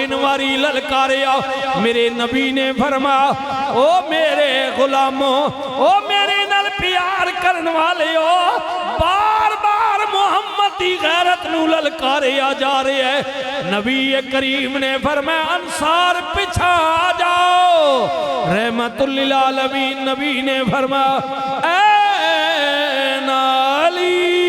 تین واری للکاریا میرے نبی نے فرمایا او میرے غلاموں او میرے نال پیار کرن والے ہو بار بار محمد دی غیرت نو للکاریا جا رہے ہیں نبی کریم نے فرمایا انصار پچھا آ جاؤ رحمت للعالمین نبی نے فرمایا اے علی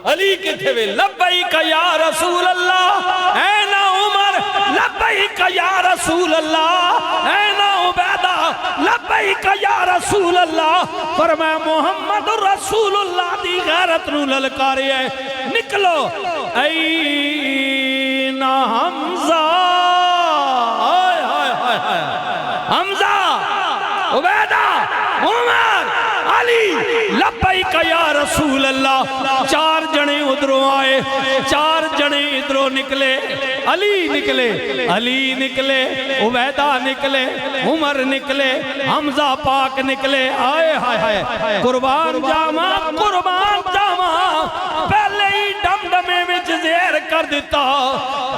علی کہتے ہوئے لبیک یا رسول اللہ این عمر لبیک یا رسول اللہ این عبیدہ لبیک یا رسول اللہ فرمایا محمد رسول اللہ دی غیرت نو للکارے ہے نکلو این حمزہ حمزہ عبیدہ عمر علی لبیک یا رسول اللہ چار جنے ادھروں آئے چار جنے ادھروں نکلے علی نکلے عبیدہ نکلے عمر نکلے حمزہ پاک نکلے آئے ہائے ہائے قربان جاما پہلے ہی ڈم ڈمے میں زیر کر دیتا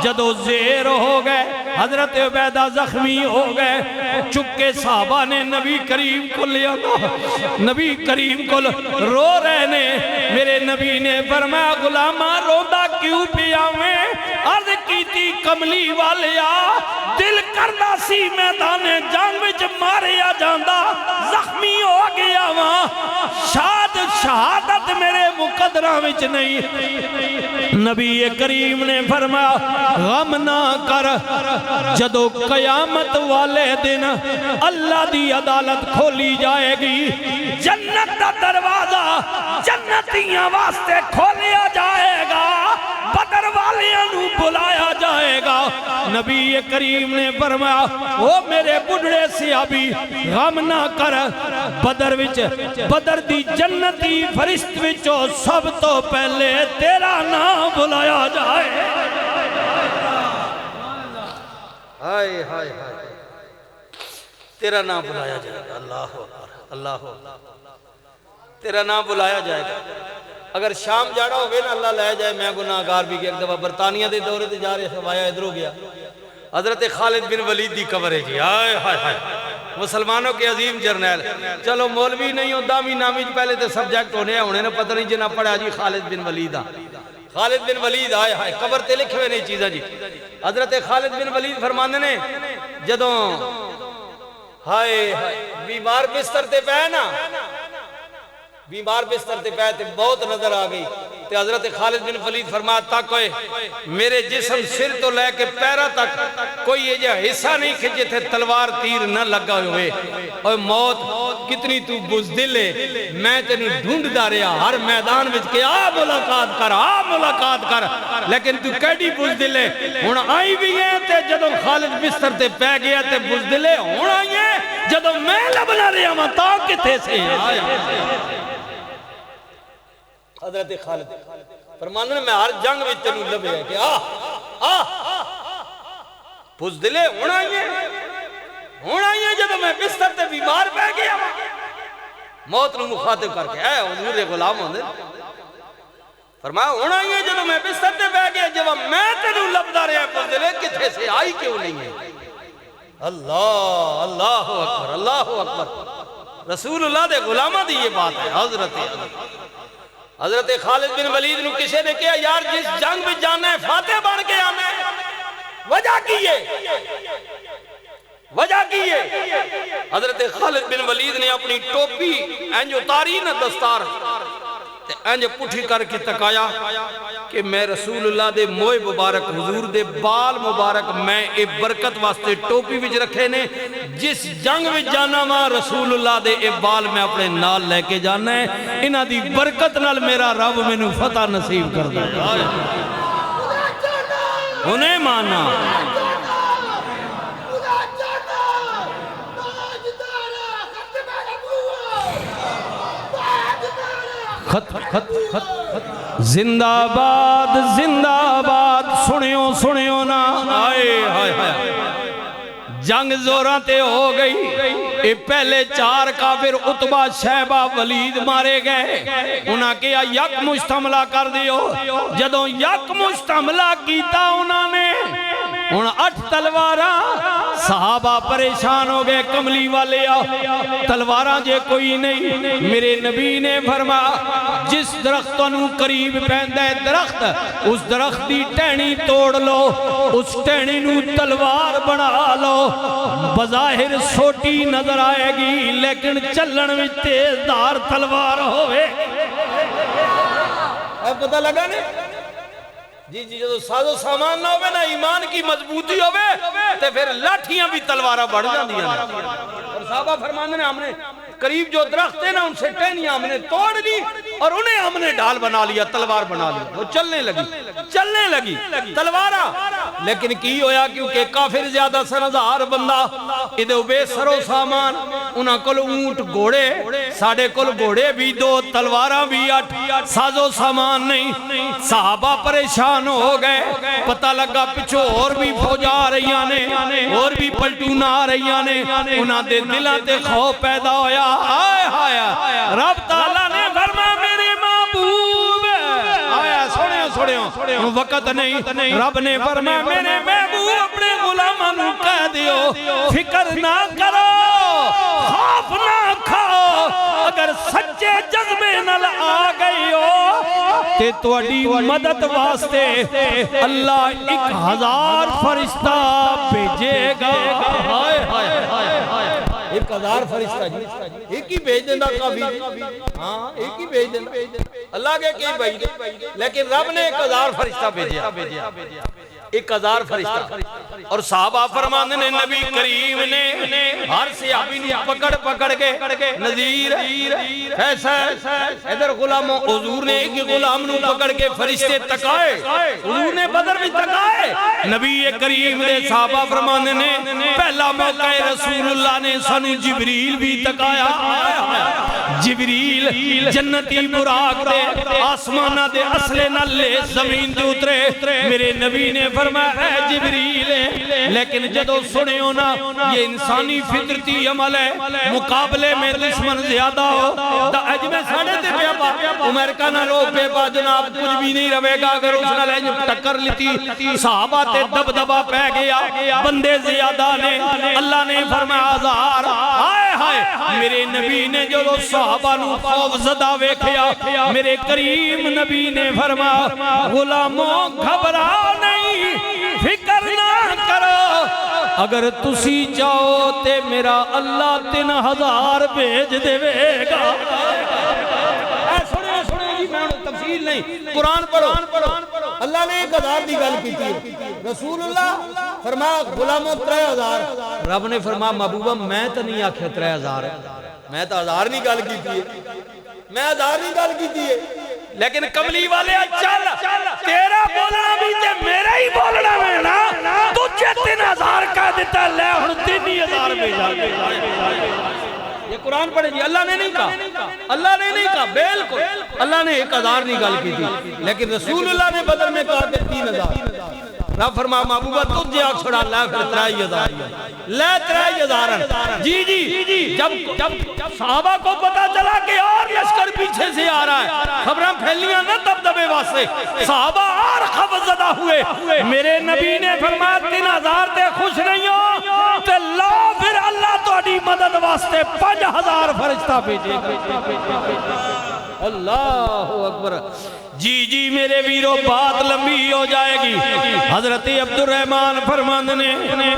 جدو زیر ہو گئے حضرت عبیدہ زخمی ہو گئے چکے صحابہ نے نبی کریم کو لیا نبی کریم کو رو رہے نے میرے نبی نے فرمایا غلامہ روندہ کیوں پیا میں عرض کی تھی کملی والیا دل کرنا سی میدان جنگ وچ ماریا جاندہ زخمی ہو گیا وہاں شہادت میرے مقدرہ وچ نہیں نبی کریم نے فرمایا غم نہ کر جدو قیامت والے دن اللہ دی عدالت کھولی جائے گی جنت دا دروازہ جنتیاں واسطے کھولیا جائے گا بدر والیاں نو بلایا جائے گا نبی کریم نے فرمایا او میرے بڑھڑے صحابی غم نہ کر بدر دی جنتی فرشت وچوں سب تو پہلے تیرا نام بلایا جائے ہائے ہائے ہائے تیرا نام بلایا جائے گا اللہ اللہ تیرا نام بلایا جائے گا اگر شام جاڑا ہوگے نا اللہ لے جائے میں گناہگار بھی گیا ایک دفعہ برطانیہ دے دورے تے جا رہے سوایا ادھر ہو گیا حضرت خالد بن ولید دی قبر ہے جی آئے ہائے ہائے مسلمانوں کے عظیم جرنیل چلو مولوی نہیں ہو دامی نامی پہلے تے سبجیکٹ ہونے ہیں انہیں پتہ نہیں جنہ پڑھا جی خالد بن ولید خالد بن ولید آئے ہائے قبر تے لکھے ہوئے نہیں چیزیں جی حضرت خالد بن ولید فرمانے نے جدوں ہائے بیمار بستر تے پہ نا بیمار بستر تے پہ تے بہت نظر آ گئی تے حضرت خالد بن ولید فرمایا تک ہوئے میرے جسم سر تو لے کے پیرا تک کوئی یہ جو حصہ نہیں کھجے تھے تلوار تیر نہ لگا ہوئے اور موت کتنی تو بزدل ہے میں تینوں ڈھونڈ دا رہا ہر میدان وچ کے ملاقات کر لیکن تو کیڑی بزدل ہے ہن آئی بھی ہے تے جدوں خالد بستر تے پہ گیا تے بزدل ہے ہن آئی ہے جدوں میں لبنا رہا ہوں تا کتے سے آیا حضرت خالد فرمانے میں ہر جنگ میں تینوں لبے ہے کہ بزدلے ہونا ہی ہے جب میں بستر تے بیمار پہ گیا موت نو مخاطب کر کے اے حضور غلام ہوندے فرمایا ہونا ہی ہے جب میں بستر تے پہ گیا جب میں تینوں لبدا رہے ہیں بزدلے کتھے سے آئی کیوں نہیں ہے اللہ اکبر رسول اللہ دے غلامہ دی یہ بات ہے حضرت خالد بن ولید نو کسے نے کہا یار جس جنگ میں جانا ہے فاتح بن کے آنا ہے وجہ کی ہے حضرت خالد بن ولید نے اپنی ٹوپی اینج اتاری نہ دستار اینج پٹھی کر کے تکایا کہ میں رسول اللہ دے موئے مبارک حضور دے بال مبارک میں ایک برکت واسطے ٹوپی وچ رکھے نے جس جنگ وچ جانا ماں رسول اللہ دے ایک بال میں اپنے نال لے کے جانا ہے انہاں دی برکت نال میرا رب میں نو فتح نصیب کر دے انہیں مانا خط زندہ باد سنیو نا آئے جنگ زوراں تے ہو گئی اے پہلے 4 کافر عتبہ شیبہ ولید مارے گئے انہاں کیا یک مشتملہ کر دیو جدوں یک مشتملہ کیتا انہاں نے ان 8 تلواراں صحابہ پریشان ہو گئے کملی والے تلواراں جے کوئی نہیں میرے نبی نے فرمایا جس درخت انہوں قریب پہندہ ہے درخت اس درخت دی ٹہنی توڑ لو اس ٹہنی نو تلوار بنا لو بظاہر سوٹی نظر آئے گی لیکن چلن میں تیز دار تلوار ہوئے اب پتہ لگا نہیں جی جی جو ساز و سامان نہ ہوئے نا ایمان کی مضبوطی ہوئے تے پھر لاٹھیاں بھی تلوارہ بڑھ جان دیا اور صحابہ فرمانے نے ہم نے قریب جو درخت ہیں نا ان سے ٹہنیاں ہم نے توڑ لی اور انہیں ہم نے ڈھال بنا لیا تلوار بنا لی وہ چلنے لگی تلوارہ لیکن کی ہویا کیونکہ کافر زیادہ سر 1000 بندہ ادھے بے سر و سامان انہاں کل اونٹ گھوڑے ساڑھے کل گھوڑے بھی 2 تلوارہ بھی 8 ساز و سامان نہیں صحابہ پریشان ہو گئے پتہ لگا پچھو اور بھی فوجا آ رہیاں نے اور بھی پلٹون آ رہیاں نے انہاں دے دلان تے خوف پیدا ہویا آیا رب تعالیٰ نے فرمایا میرے محبوب سوڑے وقت نہیں رب نے فرمایا میرے محبوب اپنے غلامانوں کہہ دیو فکر نہ کرو خوف نہ کھاؤ اگر سچے جذبے نال آ گئی ہو تے توڑی مدد واسطے اللہ 1000 فرشتہ بھیجے گا 1000 فرشتہ جی ایک ہی بھیج دینا کافی ہاں ایک ہی بھیج دینا اللہ کے کئی بھیج دے لیکن رب نے 1000 فرشتہ بھیجیا 1000 فرشتہ اور صحابہ فرمانے نے نبی کریم نے ہر صحابی نے پکڑ کے نذیر فیصل ادھر غلام حضور نے ایک غلام نو پکڑ کے فرشتے تکائے حضور نے بدر میں تکائے نبی کریم نے صحابہ فرمانے نے پہلا موقع رسول اللہ نے سانو جبریل بھی تکایا جبریل جنتی براق دے آسمانہ دے اصلے نہ لے زمین دے اترے میرے نبی نے فرمایا اے جبریل لیکن جدو سنے ہونا یہ انسانی فطرتی عمل ہے مقابلے میں دشمن زیادہ ہو دا اجمہ ساڑھے تے پیا پا امریکہ نہ رو پہ پا جناب کچھ بھی نہیں روے گا اگر اس نہ لے جب ٹکر لیتی صحابہ تے دب دبا پہ گیا بندے زیادہ نے اللہ نے فرمایا 1000 آئے ہائے میرے نبی نے جو صحابہ نو خوف زدہ ویکھیا میرے کریم نبی نے فرمایا غلاموں گھبراؤ نہیں فکر نہ کرو اگر تسی چاہو تے میرا اللہ 3000 بھیج دے گا سنے جی میں تفصیل نہیں قرآن پڑھو اللہ نے 1000 دی گل کی تھی رسول اللہ فرمایا غلاموں 3000 رب نے فرمایا محبوبہ میں تو نہیں آکھے 3000 میں تو 1000 نہیں گل کی تھی میں 1000 نہیں گل کی تھی لیکن کملی والے چل تیرا بولنا بھی تے میرا ہی بولنا میں نا تجھے 3000 کہہ دیتا لے ہن 3000 بھیجا یہ قرآن پڑھے جی اللہ نے نہیں کہا بالکل اللہ نے 1000 نہیں گل کی تھی لیکن رسول اللہ نے بدر میں کہا کہ 3000 رب فرما محبوبہ تجھے آگ چھڑا لے پھر 3000 لے 3000 جی جب صحابہ کو پتا چلا کہ اور لشکر پیچھے سے آ رہا ہے خبریں پھیلیاں نہ دب دبے واسے صحابہ اور خوف زدہ ہوئے میرے نبی نے فرمایا 3000 تے خوش نہیں ہو تے لا پھر اللہ تو اڈی مدد واسطے 5000 فرشتہ بھیجے اللہ اکبر جی میرے ویرو بات لمبی ہو جائے گی حضرت عبد الرحمن فرماند نے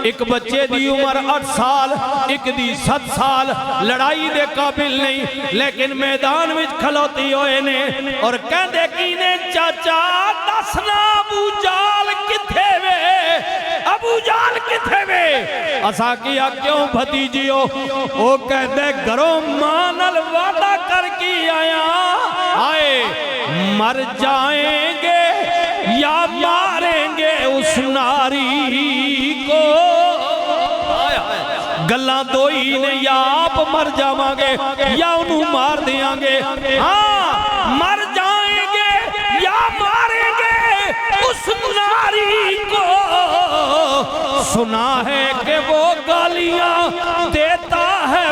ایک بچے دی عمر 8 سال ایک دی 7 سال لڑائی دے قابل نہیں لیکن میدان میں کھلوتی ہوئے نے اور کہندے کی نے چاچا دسنا ابو جال کتھے وے ابو جال کتھے وے اسا کیا کیوں بھتیجیو وہ کہندے گھروں مانل وعدہ کر کی آیا آئے مر جائیں گے یا ماریں گے اس ناری کو گلہ دوئی نے یا آپ مر جاواں گے یا انہوں مار دیاں گے ہاں مر جائیں گے یا ماریں گے اس ناری کو سنا ہے کہ وہ گالیاں دیتا ہے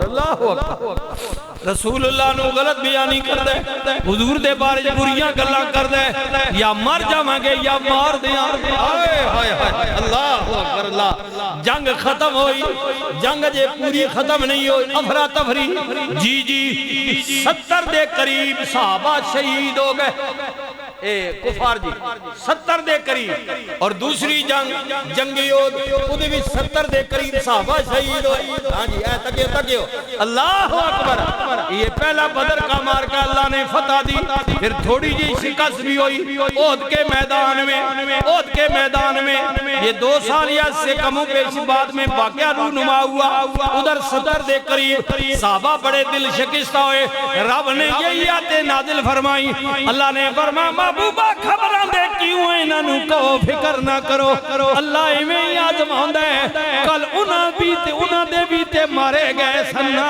اللہ اکبر رسول اللہ نو غلط بیانی کر دے حضور دے بارے بریاں گلاں کر دے یا مر جاواں گے یا مار دیاں ہائے ہائے ہائے اللہ اکبر اللہ جنگ ختم ہوئی جنگ جے پوری ختم نہیں ہوئی افراتفری جی جی 70 دے قریب صحابہ شہید ہو گئے کفار جی 70 دے قریب اور دوسری جنگی عہد اودے وچ 70 دے قریب صحابہ شہید ہوئے ہاں جی اے تکیو اللہ اکبر یہ پہلا بدر کا مارکہ اللہ نے فتح دی پھر تھوڑی جی شکست بھی ہوئی عہد کے میدان میں یہ 2 سال یا سے کموں پیش بعد میں واقعہ رونما ہوا ادھر 70 دے قریب صحابہ بڑے دل شکستہ ہوئے رب نے یہی آیتیں نازل فرمائی اللہ نے فرمایا محبوبہ خبران دے کیوں انہوں کو فکر نہ کرو اللہ میں ہی آزماؤں دے کل انہاں دے بھی تے مارے گئے سننا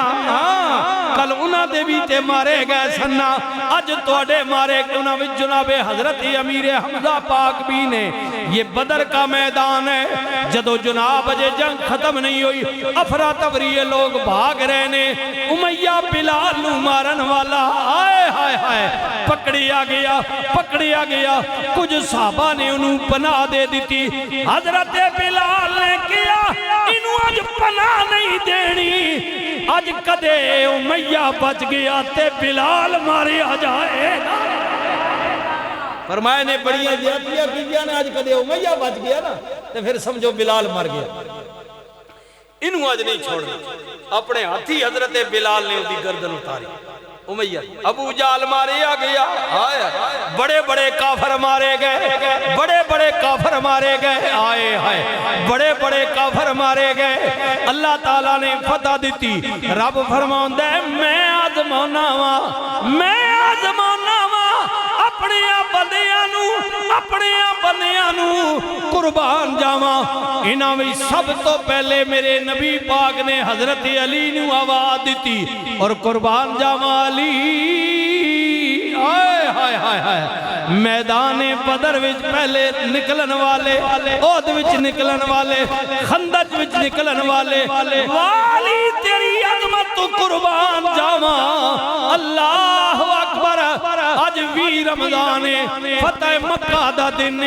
کل انہاں دے بھی تے مارے گئے سننا اج توڑے مارے انہاں وچ جناب حضرت امیر حمزہ پاک بھی نے یہ بدر کا میدان ہے جدو جناب اجے جنگ ختم نہیں ہوئی افراتفری یہ لوگ بھاگ رہے نے امیہ بلال نو مارن والا آئے ہائے ہائے پکڑیا گیا کچھ صحابہ نے انہوں پناہ دے دیتی حضرت بلال نے کیا انہوں آج پناہ نہیں دینی آج کدے امیہ بچ گیا تے بلال مارے آ جائے فرمایا نے بڑیاں زیادتیاں کیجیا نا آج کدے امیہ بچ گیا نا تو پھر سمجھو بلال مر گیا انہوں آج نہیں چھوڑنا اپنے ہاتھی حضرت بلال نے اُدھی گردن اتاری امیہ ابو جال مارے آ گیا بڑے بڑے کافر مارے گئے آئے ہائے بڑے کافر مارے گئے اللہ تعالیٰ نے فتح دیتی رب فرماؤں دے میں آزمانا بندیاں نو قربان جاواں انہاں وچ سب تو پہلے میرے نبی پاک نے حضرت علی نو آواز دیتی اور قربان جاواں علی آئے ہائے ہائے ہائے میدان بدر وچ پہلے نکلن والے عہد وچ نکلن والے خندق وچ نکلن والے والی تیری عظمت تو قربان جاواں اللہ اکبر آج بھی رمضان فتح مکہ دا دن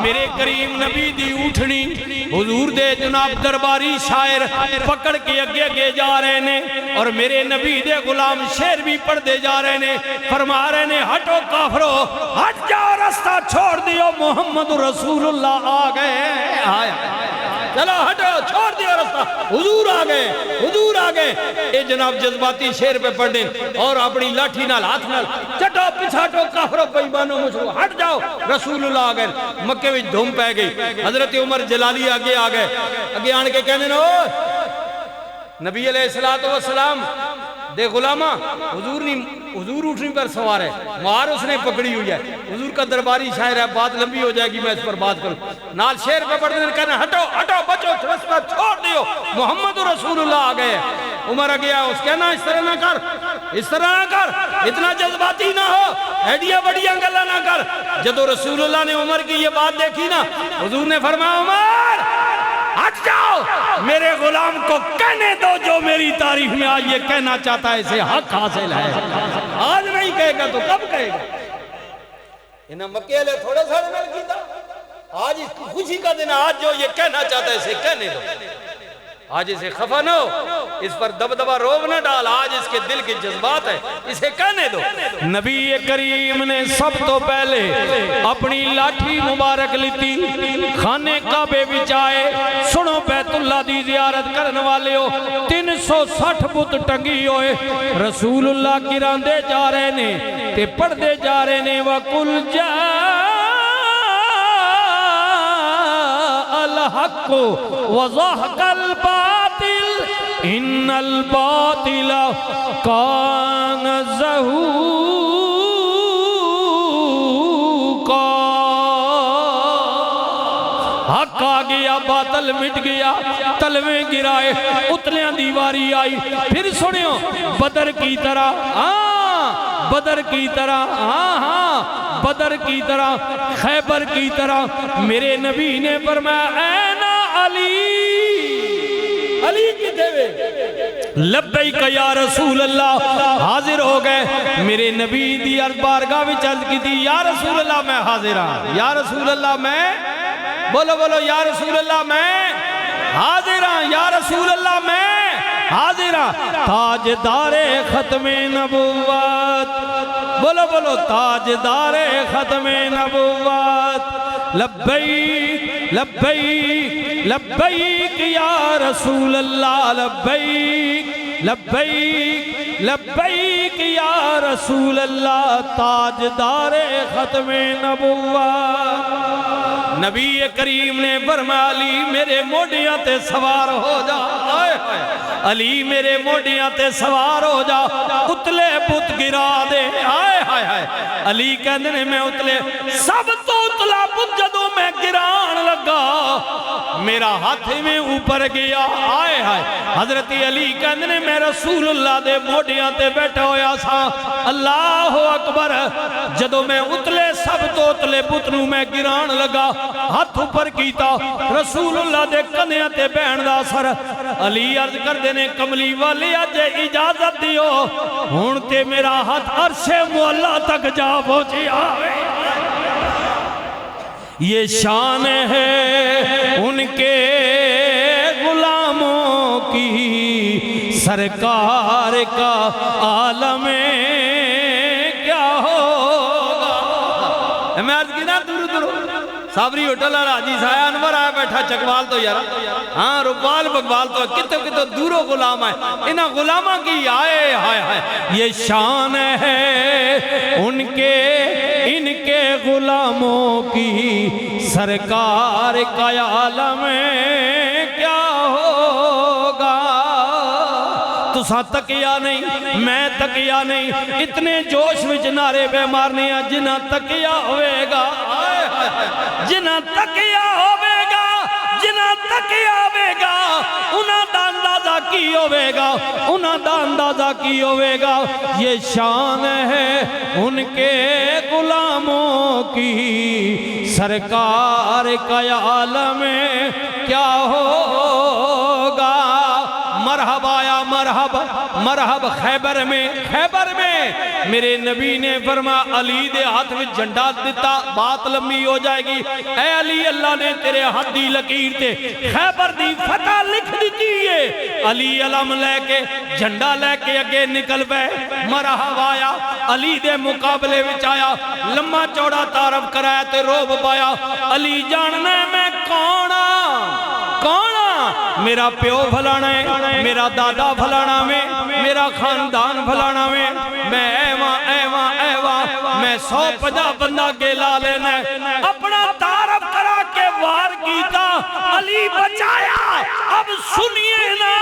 میرے کریم نبی دی اٹھنی حضور دے جناب درباری شاعر پکڑ کے اگے جا رہے نے اور میرے نبی دے غلام شعر بھی پڑھ دے جا رہے نے فرما رہے نے ہٹو کافرو ہٹ جاؤ رستہ چھوڑ دیو محمد رسول اللہ آ گئے چلو ہٹو چھوڑ دیو رستہ حضور آ گئے اے جناب جذباتی شعر پہ پڑھ دیں اور اپنی لاٹھی نال ہاتھ نال چٹو پچھاٹو کافرو پیمانو مشروع ہٹ جاؤ رسول اللہ آ گئے مکے وچ دھوم پہ گئی حضرت عمر جلالی آگے آن کے کہنے نو نبی علیہ السلام دے غلامہ حضور اٹھنی پر سوار ہے مار اس نے پکڑی ہوئی ہے حضور کا درباری شاعر ہے بات لمبی ہو جائے گی میں اس پر بات کروں نال شیر پہ پڑھ دیں کہنا ہٹو بچو رستہ چھوڑ دیو محمد رسول اللہ آ گئے عمر آ گیا اس کہنا اس طرح نہ کر اتنا جذباتی نہ ہو ایڈیا بڑیاں گلا نہ کر جدو رسول اللہ نے عمر کی یہ بات دیکھی نا حضور نے فرمایا عمر ہٹ جاؤ میرے غلام کو کہنے دو جو میری تعریف میں آج یہ کہنا چاہتا ہے اسے حق حاصل ہے آج نہیں کہے گا تو کب کہے گا انہاں مکے لے تھوڑے ساڑے میں کیتا آج اس کی خوشی کا دن آج جو یہ کہنا چاہتا ہے اسے کہنے دو آج اسے خفا نہ ہو اس پر دبدبہ روب نہ ڈال آج اس کے دل کی جذبات ہے اسے کہنے دو نبی کریم نے سب تو پہلے اپنی لاٹھی مبارک لیتی خانے کعبے وچ آئے سنو بیت اللہ دی زیارت کرن والے ہو 360 بت ٹنگی ہوئے رسول اللہ گران دے جا رہے نے تے پڑھ دے جا رہے نے وَقُلْ جَاءَ الحق وزهق الباطل ان الباطل كان زهوقا حق آ گیا باطل مٹ گیا تلویں گرائے اتلیاں دیواری آئی پھر سنیو بدر کی طرح بدر کی طرح خیبر کی طرح میرے نبی نے فرمایا اے نا علی کی دے لبیک یا رسول اللہ، حاضر ہو گئے میرے نبی دی بارگاہ وچ عرض کی تھی یا رسول اللہ میں حاضر ہاں، یا رسول اللہ میں، بولو بولو یا رسول اللہ میں حاضر ہاں، یا رسول اللہ میں حاضر ہاں، تاجدار ختم نبوت، بولو بولو تاجدار ختم نبوت، لبیک لبیک لبیک یا رسول اللہ، لبیک لبیک لبیک یا رسول اللہ، تاجدار ختم نبوت۔ نبی کریم نے فرمایا علی میرے موڈیاں تے سوار ہو جا، علی میرے موڈیاں تے سوار ہو جا، اتلے بت گرا دے، آئے ہائے ہائے، علی کہندے نے میں اتلے سب تو اتلا بت جدوں میں گران لگا میرا ہاتھ میں اوپر گیا، آئے ہائے، حضرت علی کہندے نے میں رسول اللہ دے موڈیاں تے بیٹھا ہویا سا، اللہ اکبر، جدوں میں اتلے سب تو اتلے بت نو میں گران لگا، ہاتھ اوپر کیتا، رسول اللہ دے کندھیاں تے بہن دا اثر، علی عرض کر دینے کملی والی اج اجازت دیو ہن تے میرا ہاتھ عرش مولا تک جا پہنچی آوے۔ یہ شان ہے ان کے غلاموں کی، سرکار کا عالم کیا ہوگا۔ میں عرض کی نا دور دور صابری ہوٹل راجی سایہ انور آیا بیٹھا چکوال تو یارا، ہاں ربال بقبال تو کتو کتو دورو غلام ہے، انہاں غلامہ کی آئے ہائے ہائے، یہ شان ہے ان کے غلاموں کی، سرکار کا عالم کیا ہوگا۔ تو ساں تکیا نہیں میں تکیا نہیں، اتنے جوش وچ نعرے بے مارنے ہیں، جنہ تکیا ہوئے گا، جنہ تکیا ہوئے گا، جنہ تکیا ہوئے گا، انہاں دا اندازہ کی ہوئے گا، انہاں دا اندازہ کی ہوئے گا۔ یہ شان ہے ان کے غلاموں کی، سرکار کا عالم کیا ہوگا۔ مرحب آیا مرحب مرحب خیبر میں میرے نبی نے فرمایا علی دے ہاتھ میں جھنڈا دیتا بات لمبی ہو جائے گی، اے علی اللہ نے تیرے ہاتھ دی لکیر تے خیبر دی فتح لکھ دیتی ہے۔ علی علم لے کے جھنڈا لے کے اگے نکل پے، مرحب آیا علی دے مقابلے وچ آیا، لمبا چوڑا تعارف کرایا تے روب پایا، علی جاننا ہے میں کون میرا پیو پھلانا ہے، میرا دادا پھلانا میں، میرا خاندان پھلانا میں میں 150 بندہ گیلا لینا ہے، اپنا تعارف کرا کے وار کیتا، علی بچایا۔ اب سنیے نا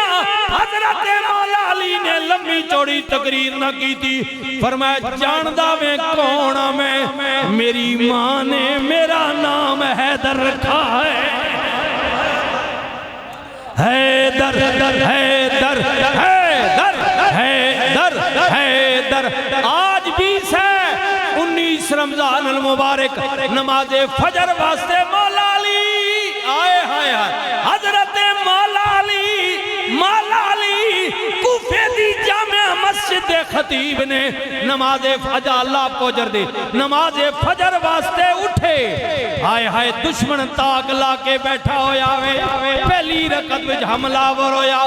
حضرت مولا علی نے لمبی چوڑی تقریر نہ کی تھی، فرمایا جاندہ میں کون میں، میری ماں نے میرا نام حیدر رکھا ہے، حیدر حیدر حیدر حیدر حیدر۔ آج 19 رمضان المبارک نماز فجر واسطے مولا علی آئے ہائے ہائے، حضرت مولا علی کوفے دی جامع مسجد خطیب نے نماز فجر، اللہ کو اجر دے، نماز فجر واسطے اٹھے، ہائے ہائے دشمن تاک لا کے بیٹھا ہویا وے، پہلی رکعت وچ حملہ ور ہویا،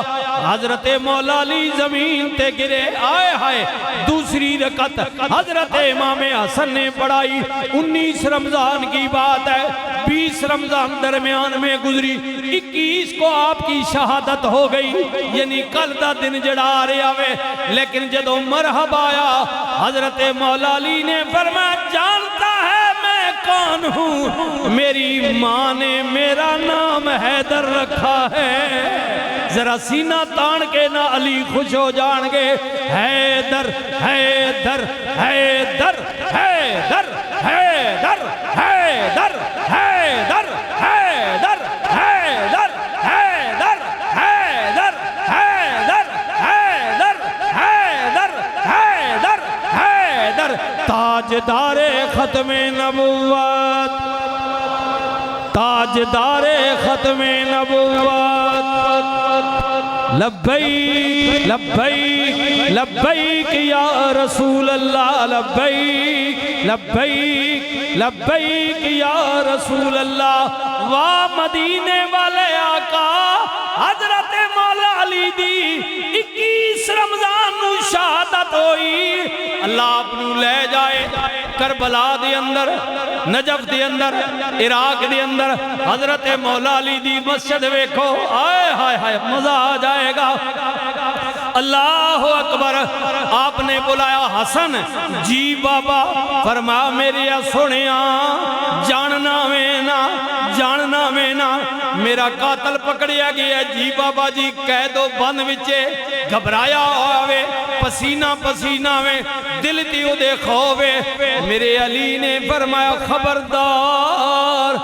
حضرت مولا علی زمین تے گرے، آئے ہائے دوسری رکعت حضرت امام حسن نے پڑھائی، 19 رمضان کی بات ہے، 20 رمضان درمیان میں گزری، 21 کو آپ کی شہادت ہو گئی، یعنی کل دا دن جڑا آ رہے آوے، لیکن جدو مرحب آیا حضرت مولا علی نے فرمایا جانتا ہے میں کون ہوں، میری ماں نے میرا نام حیدر رکھا ہے، ذرا سینہ تان کے نہ علی خوش ہو جان گے، حیدر حیدر حیدر حیدر حیدر حیدر حیدر حیدر حیدر حیدر حیدر حیدر حیدر حیدر حیدر حیدر تاجدار ختم نبوت، تاجدار ختم نبوت، لبیک لبیک لبیک یا رسول اللہ لبیک لبیک لبیک یا رسول اللہ واہ مدینے والے آقا حضرت مولا علی دی 21 رمضان نو شہادت ہوئی اللہ آپ نو لے جائے کربلا دے اندر نجف دے اندر عراق دے اندر حضرت مولا علی دی مسجد ویکھو آئے ہائے ہائے مزہ آ جائے گا اللہ اکبر آپ نے بلایا حسن جی بابا فرمایا میرے سنیا جاننا میں نا میرا قاتل پکڑیا گیا جی بابا جی قید و بند وچے گھبرایا ہوئے پسینہ پسینہ میں دل تیو دے خوبے میرے علی نے فرمایا خبردار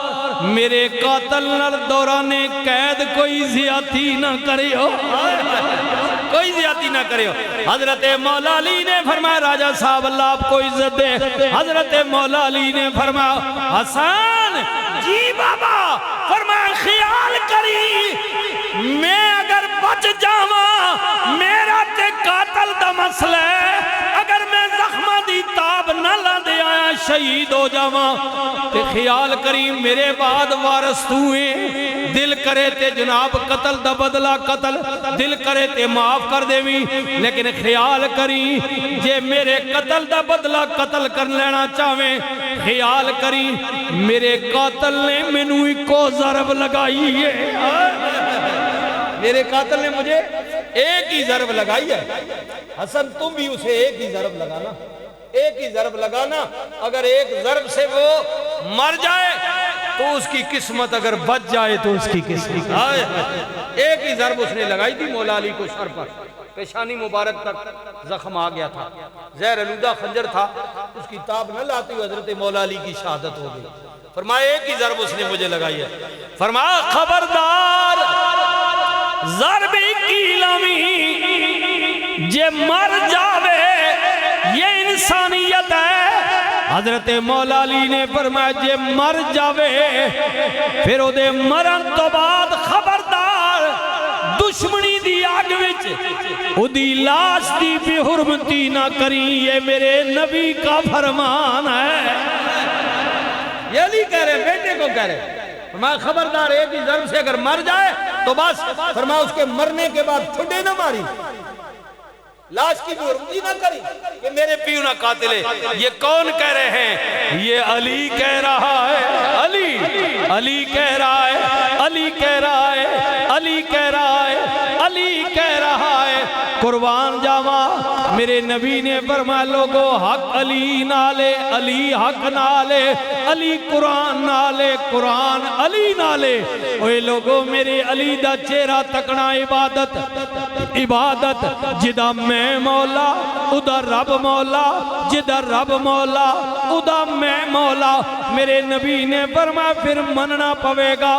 میرے قاتل نر دوران قید کوئی زیادتی نہ کریو کوئی زیادتی نہ کریو حضرت مولا علی نے فرمایا راجہ صاحب اللہ آپ کو عزت دے حضرت مولا علی نے فرمایا حسن جی بابا فرمایا خیال کری میں اگر بچ جاواں میرا تے قاتل دا مسئلہ ہے اگر میں زخمہ دی تاب نہ لندے آیا شہید ہو جاواں تے خیال کری میرے بعد وارث توئیں دل کرے تے جناب قتل دا بدلہ قتل دل کرے تے معاف کر دے بھی لیکن خیال کری جے میرے قتل دا بدلہ قتل کر لینا چاہویں خیال کری میرے قاتل نے منوی کو ضرب لگائی ہے میرے قاتل نے مجھے ایک ہی ضرب لگائی ہے حسن تم بھی اسے ایک ہی ضرب لگانا ایک ہی ضرب لگانا اگر ایک ضرب سے وہ مر جائے تو اس کی قسمت اگر بچ جائے تو اس کی قسمت ایک ہی ضرب اس نے لگائی تھی مولا علی کو سر پر پیشانی مبارک تک زخم آ گیا تھا زہر آلودہ خنجر تھا اس کی تاب نہ لاتی ہوئی حضرت مولا علی کی شہادت ہو گئی فرمایا ایک ہی ضرب اس نے مجھے لگائی ہے فرمایا خبردار ضرب کی لمی جے مر جاوے یہ انسانیت ہے حضرت مولا علی نے فرمایا جے مر جاوے پھر او دے مرن تو بعد خبردار دشمنی دی آگ وچ او دی لاش دی بے حرمتی نہ کریں یہ میرے نبی کا فرمان ہے یہ علی کہہ رہے بیٹے کو کہہ رہے فرمایا خبردار ایک ہی ضرب سے اگر مر جائے تو بس فرمایا اس کے مرنے کے بعد چھڑے نہ ماری لاش کی بھی حرمتی نہ کری کہ میرے پیو نہ قاتل ہے یہ کون کہہ رہے ہیں یہ علی کہہ رہا ہے علی کہہ رہا ہے علی کہہ رہا ہے علی کہہ رہا ہے علی کہہ رہا ہے قربان جاواں میرے نبی نے فرمایا لوگو حق علی نالے علی حق نالے علی قرآن نالے قرآن علی نالے اوے لوگو میرے علی دا چہرہ تکنا عبادت جدا میں مولا ادا رب مولا جدا رب مولا ادا میں مولا میرے نبی نے فرمایا پھر مننا پوے گا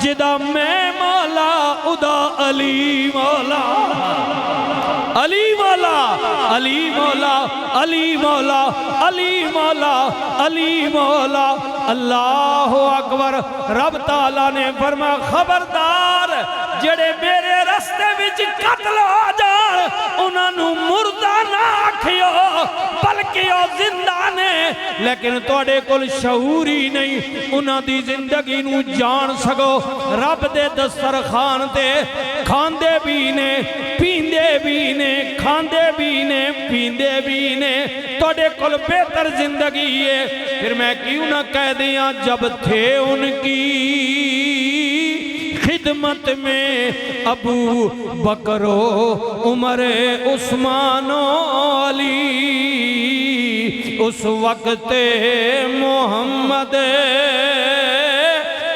جدا میں مولا ادا علی مولا علی مولا علی مولا علی مولا علی مولا علی مولا اللہ اکبر رب تعالیٰ نے فرمایا خبردار جڑے میرے رستے وچ قتل ہو جان انہاں نو مردہ نہ آکھیو بلکہ او زندہ نے لیکن توڑے کل شعور ہی نہیں انہاں دی زندگی نو جان سکو رب دے دسترخوان تے کھاندے بھی نے پیندے بھی نے کھاندے بھی نے پیندے بھی نے توڑے کل بہتر زندگی ہے پھر میں کیوں نہ کہہ دیا جب تھے ان کی خدمت میں ابو بکر و عمر عثمان و علی اس وقت محمد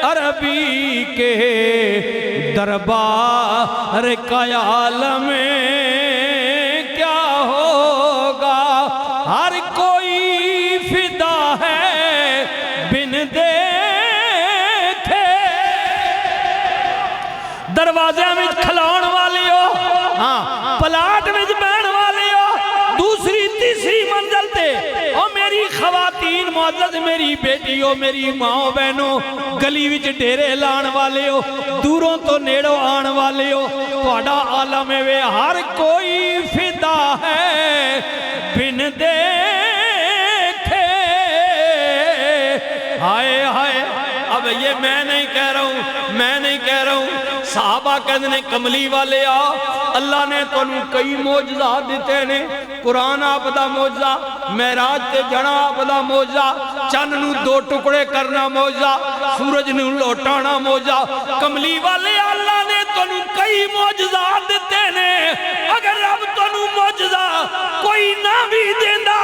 عربی کے دربار کا عالم کیا ہوگا ہر کوئی فدا ہے بن دیکھے دروازے میں کھلاؤن والی ہو ہاں پلاٹ میں بہن والی ہو دوسری تیسری منزل تے او میری خواتین معزز میری بیٹی ہو میری ماں بہنوں گلی وچ ڈیرے لان والے ہو دوروں تو نیڑوں آن والے ہو توڑا عالم وے ہر کوئی فدا ہے بن دیکھے ہائے ہائے اب یہ میں نہیں کہہ رہا ہوں صحابہ کہتے ہیں کملی والے اللہ نے تو کئی موجزہ دیتے ہیں قرآن آپ دا موجزہ معراج تے جنا آپ دا موجزہ چند نو 2 ٹکڑے کرنا موجزہ سورج نو لوٹانا موجزہ کملی والے اللہ نے تو کئی موجزہ دیتے ہیں اگر اب تو موجزہ کوئی نہ بھی دیندہ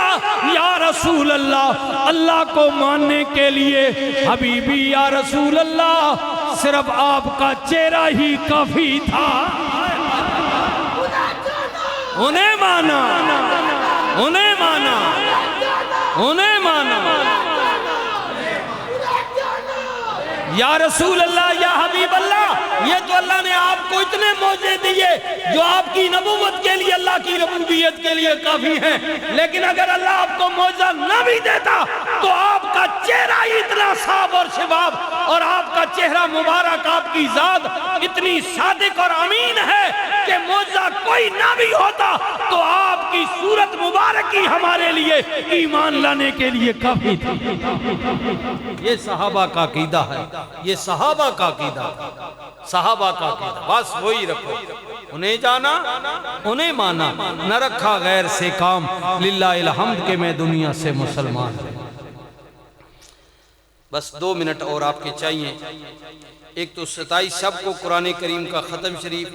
یا رسول اللہ کو ماننے کے لیے حبیبی یا رسول اللہ صرف آپ کا چہرہ ہی کافی تھا انہیں مانا یا رسول اللہ یا حبیب اللہ یہ تو اللہ نے آپ کو اتنے موجے دیے جو آپ کی نبوت کے لیے اللہ کی ربوبیت کے لیے کافی ہیں لیکن اگر اللہ آپ کو موجزہ نہ بھی دیتا تو آپ کا چہرہ اتنا صاف اور شباب اور آپ کا چہرہ مبارک آپ کی ذات اتنی صادق اور امین ہے کہ موجزہ کوئی نہ بھی ہوتا تو آپ کی صورت مبارک ہی ہمارے لیے ایمان لانے کے لیے کافی تھی یہ صحابہ کا عقیدہ ہے یہ صحابہ کا عقیدہ بس وہی رکھو انہیں جانا انہیں مانا نہ رکھا غیر سے کام للہ الحمد کہ میں دنیا سے مسلمان ہوں بس 2 منٹ اور آپ کے چاہیے ایک تو 27 شب کو قرآن کریم کا ختم شریف